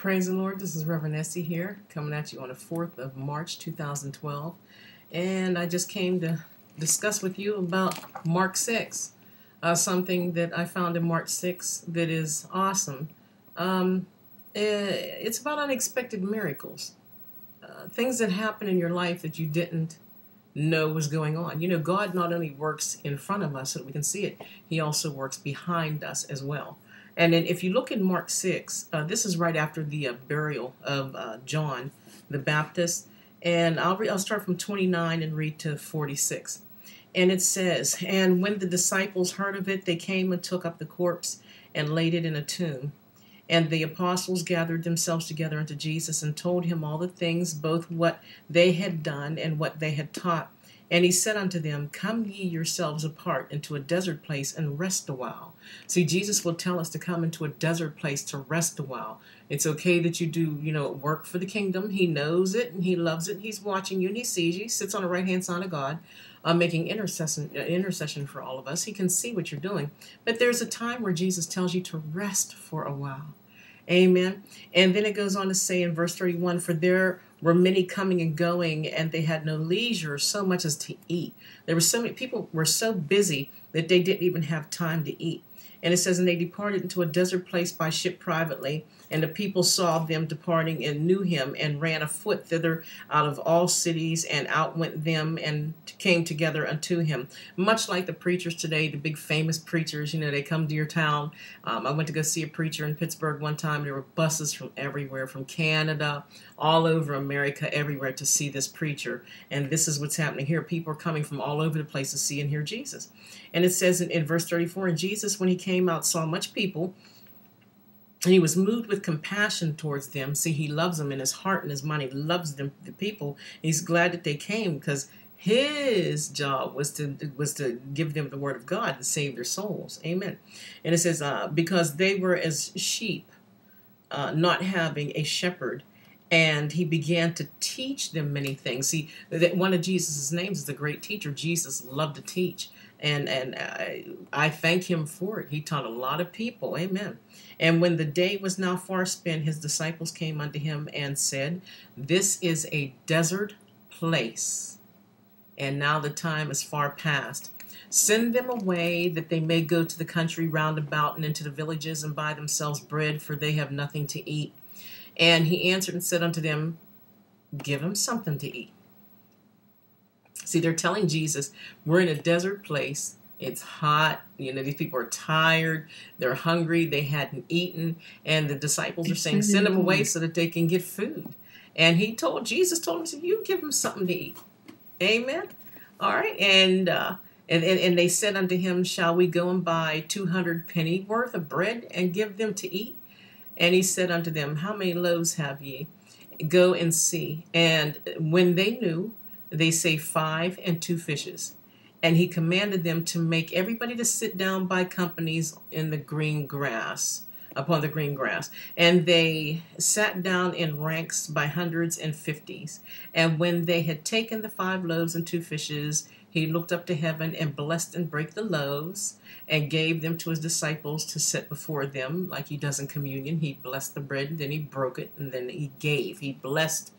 Praise the Lord. This is RevEssie here, coming at you on the 4th of March 2012. And I just came to discuss with you about Mark 6, something that I found in Mark 6 that is awesome. It's about unexpected miracles, things that happen in your life that you didn't know was going on. You know, God not only works in front of us so that we can see it, He also works behind us as well. And then if you look in Mark 6, this is right after the burial of John the Baptist. And I'll start from 29 and read to 46. And it says, "And when the disciples heard of it, they came and took up the corpse and laid it in a tomb. And the apostles gathered themselves together unto Jesus and told him all the things, both what they had done and what they had taught. And he said unto them, Come ye yourselves apart into a desert place and rest a while." See, Jesus will tell us to come into a desert place to rest a while. It's okay that you do, work for the kingdom. He knows it and He loves it. He's watching you and He sees you. He sits on the right-hand side of God, making intercession for all of us. He can see what you're doing. But there's a time where Jesus tells you to rest for a while. Amen. And then it goes on to say in verse 31, "For there were many coming and going, and they had no leisure so much as to eat." There were so many people were so busy that they didn't even have time to eat. And it says, "And they departed into a desert place by ship privately, and the people saw them departing and knew him, and ran afoot thither out of all cities, and outwent them, and came together unto him." Much like the preachers today, the big famous preachers, they come to your town. I went to go see a preacher in Pittsburgh one time. There were buses from everywhere, from Canada, all over America, everywhere to see this preacher. And this is what's happening here. People are coming from all over the place to see and hear Jesus. And it says in verse 34, "And Jesus, when he came out, saw much people, and he was moved with compassion towards them." See, he loves them in his heart and his mind. He loves them, the people. He's glad that they came because his job was to give them the word of God to save their souls. Amen. And it says, "Because they were as sheep, not having a shepherd. And he began to teach them many things." See, one of Jesus' names is the great teacher. Jesus loved to teach. And I thank him for it. He taught a lot of people. Amen. "And when the day was now far spent, his disciples came unto him and said, This is a desert place, and now the time is far past. Send them away that they may go to the country round about and into the villages and buy themselves bread, for they have nothing to eat. And he answered and said unto them, Give them something to eat." See, they're telling Jesus, we're in a desert place. It's hot. These people are tired. They're hungry. They hadn't eaten. And the disciples are saying, send them away so that they can get food. And Jesus told him, you give them something to eat. Amen. All right. And they said unto him, Shall we go and buy 200 penny worth of bread and give them to eat? And he said unto them, How many loaves have ye? Go and see. And when they knew, they say 5 and 2 fishes. And he commanded them to make everybody to sit down by companies in the green grass, upon the green grass. And they sat down in ranks by hundreds and fifties. And when they had taken the 5 loaves and 2 fishes, he looked up to heaven and blessed and brake the loaves and gave them to his disciples to set before them, like he does in communion. He blessed the bread, and then he broke it, and then he gave. He blessed,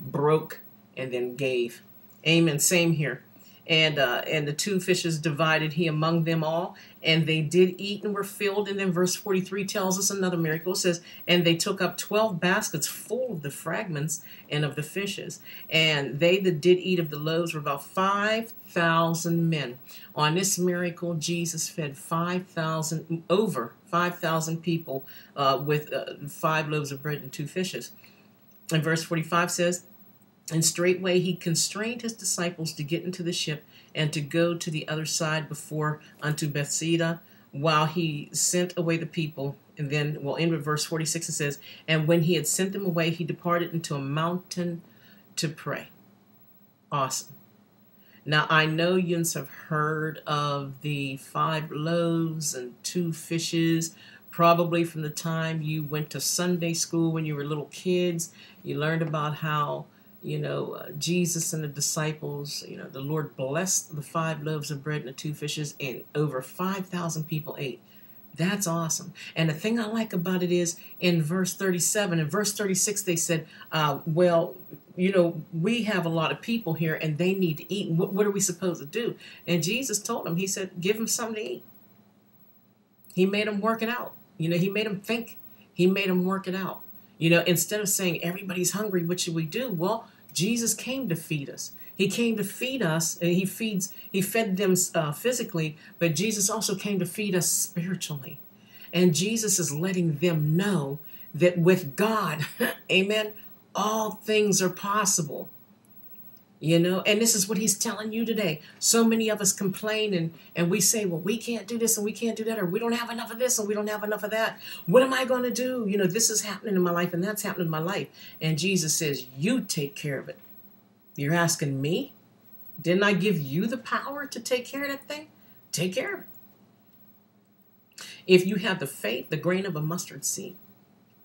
broke, and then gave. Amen. Same here. And the 2 fishes divided he among them all, and they did eat and were filled. And then verse 43 tells us another miracle. It says, "And they took up 12 baskets full of the fragments and of the fishes. And they that did eat of the loaves were about 5,000 men." On this miracle, Jesus fed over 5,000 people with 5 loaves of bread and 2 fishes. And verse 45 says, "And straightway he constrained his disciples to get into the ship and to go to the other side before unto Bethsaida, while he sent away the people." And then we'll end with verse 46. It says, "And when he had sent them away, he departed into a mountain to pray." Awesome. Now, I know you have heard of the 5 loaves and 2 fishes, probably from the time you went to Sunday school when you were little kids. You learned about how Jesus and the disciples, the Lord blessed the 5 loaves of bread and the 2 fishes, and over 5,000 people ate. That's awesome. And the thing I like about it is in verse 37 and verse 36, they said, well, you know, we have a lot of people here and they need to eat. What are we supposed to do? And Jesus told them, he said, give them something to eat. He made them work it out. You know, he made them think. He made them work it out. You know, instead of saying everybody's hungry, what should we do? Well, Jesus came to feed us. He came to feed us, and he fed them physically, but Jesus also came to feed us spiritually. And Jesus is letting them know that with God, amen, all things are possible. You know, and this is what he's telling you today. So many of us complain and we say, well, we can't do this and we can't do that, or we don't have enough of this and we don't have enough of that. What am I going to do? You know, this is happening in my life and that's happening in my life. And Jesus says, you take care of it. You're asking me? Didn't I give you the power to take care of that thing? Take care of it. If you have the faith, the grain of a mustard seed,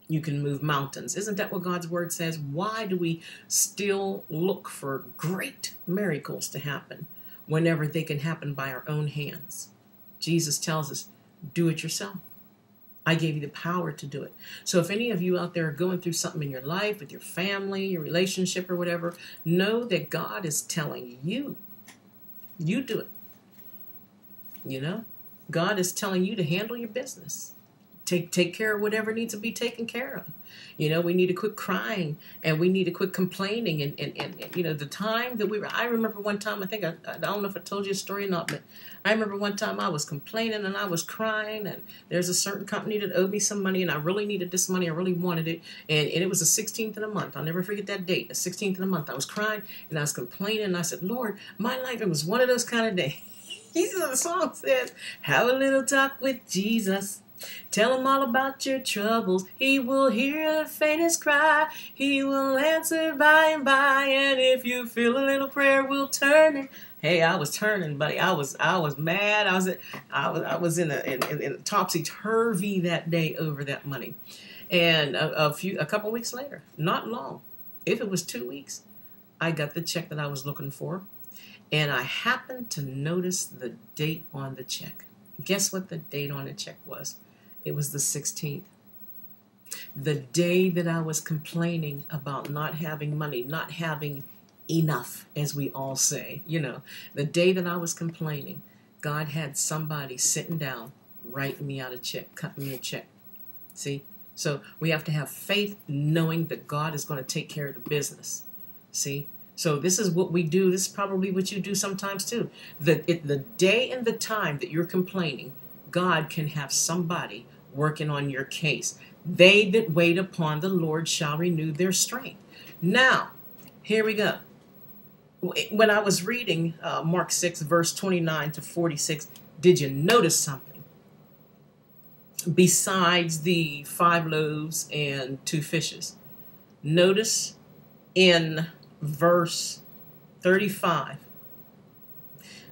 you can move mountains. Isn't that what God's word says? Why do we still look for great miracles to happen whenever they can happen by our own hands? Jesus tells us, do it yourself. I gave you the power to do it. So if any of you out there are going through something in your life, with your family, your relationship or whatever, know that God is telling you, you do it. You know, God is telling you to handle your business. Take care of whatever needs to be taken care of. You know, we need to quit crying and we need to quit complaining. And you know, the time that I remember one time, I don't know if I told you a story or not, but I remember one time I was complaining and I was crying, and there's a certain company that owed me some money and I really needed this money. I really wanted it. And it was the 16th of the month. I'll never forget that date, the 16th of the month. I was crying and I was complaining and I said, Lord, my life, it was one of those kind of days. The song says, have a little talk with Jesus. Tell him all about your troubles. He will hear the faintest cry. He will answer by and by. And if you feel a little prayer, will turn it. Hey, I was turning, buddy. I was mad. I was in a topsy-turvy that day over that money. And a couple weeks later, not long, if it was 2 weeks, I got the check that I was looking for. And I happened to notice the date on the check. Guess what the date on the check was? It was the 16th. The day that I was complaining about not having money, not having enough, as we all say. You know, the day that I was complaining, God had somebody sitting down, writing me out a check, cutting me a check. See? So we have to have faith knowing that God is going to take care of the business. See? So this is what we do. This is probably what you do sometimes too. The day and the time that you're complaining, God can have somebody working on your case. They that wait upon the Lord shall renew their strength. Now, here we go. When I was reading Mark 6, verse 29 to 46, did you notice something? Besides the 5 loaves and 2 fishes. Notice in verse 35,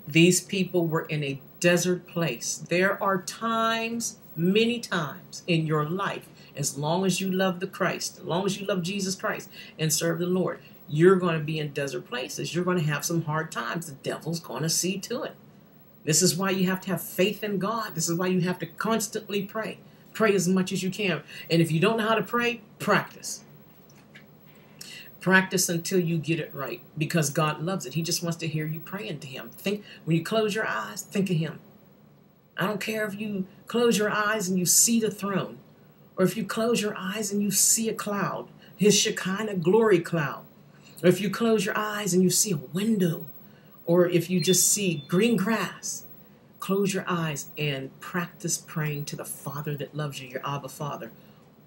these people were in a desert place. There are times, many times in your life, as long as you love the Christ, as long as you love Jesus Christ and serve the Lord, you're going to be in desert places. You're going to have some hard times. The devil's going to see to it. This is why you have to have faith in God. This is why you have to constantly pray. Pray as much as you can. And if you don't know how to pray, practice. Practice until you get it right, because God loves it. He just wants to hear you praying to him. Think, when you close your eyes, think of him. I don't care if you close your eyes and you see the throne, or if you close your eyes and you see a cloud, his Shekinah glory cloud, or if you close your eyes and you see a window, or if you just see green grass. Close your eyes and practice praying to the Father that loves you, your Abba Father.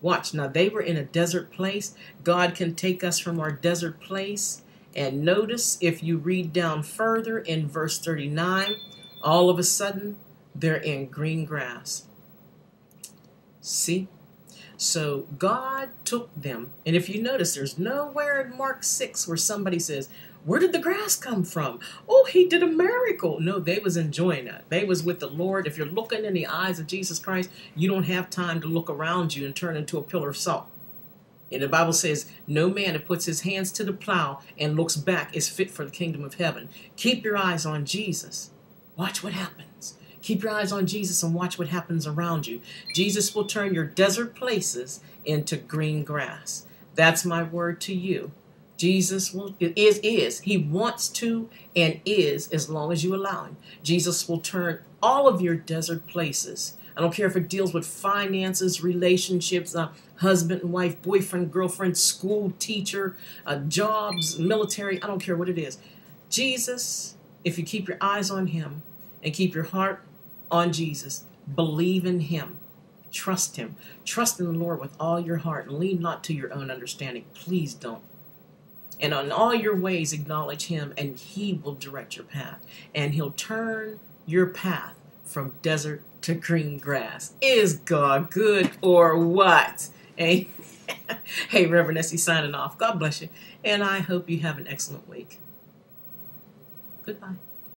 Watch, now they were in a desert place. God can take us from our desert place. And notice, if you read down further in verse 39, all of a sudden, they're in green grass. See? So God took them. And if you notice, there's nowhere in Mark 6 where somebody says, where did the grass come from? Oh, he did a miracle. No, they was enjoying that. They was with the Lord. If you're looking in the eyes of Jesus Christ, you don't have time to look around you and turn into a pillar of salt. And the Bible says, no man that puts his hands to the plow and looks back is fit for the kingdom of heaven. Keep your eyes on Jesus. Watch what happens. Keep your eyes on Jesus and watch what happens around you. Jesus will turn your desert places into green grass. That's my word to you. Jesus is. He wants to and is, as long as you allow him. Jesus will turn all of your desert places. I don't care if it deals with finances, relationships, husband and wife, boyfriend, girlfriend, school, teacher, jobs, military. I don't care what it is. Jesus, if you keep your eyes on him and keep your heart on Jesus, believe in him. Trust him. Trust in the Lord with all your heart and lean not to your own understanding. Please don't. And on all your ways, acknowledge him, and he will direct your path. And he'll turn your path from desert to green grass. Is God good or what? Hey, hey, RevEssie signing off. God bless you. And I hope you have an excellent week. Goodbye.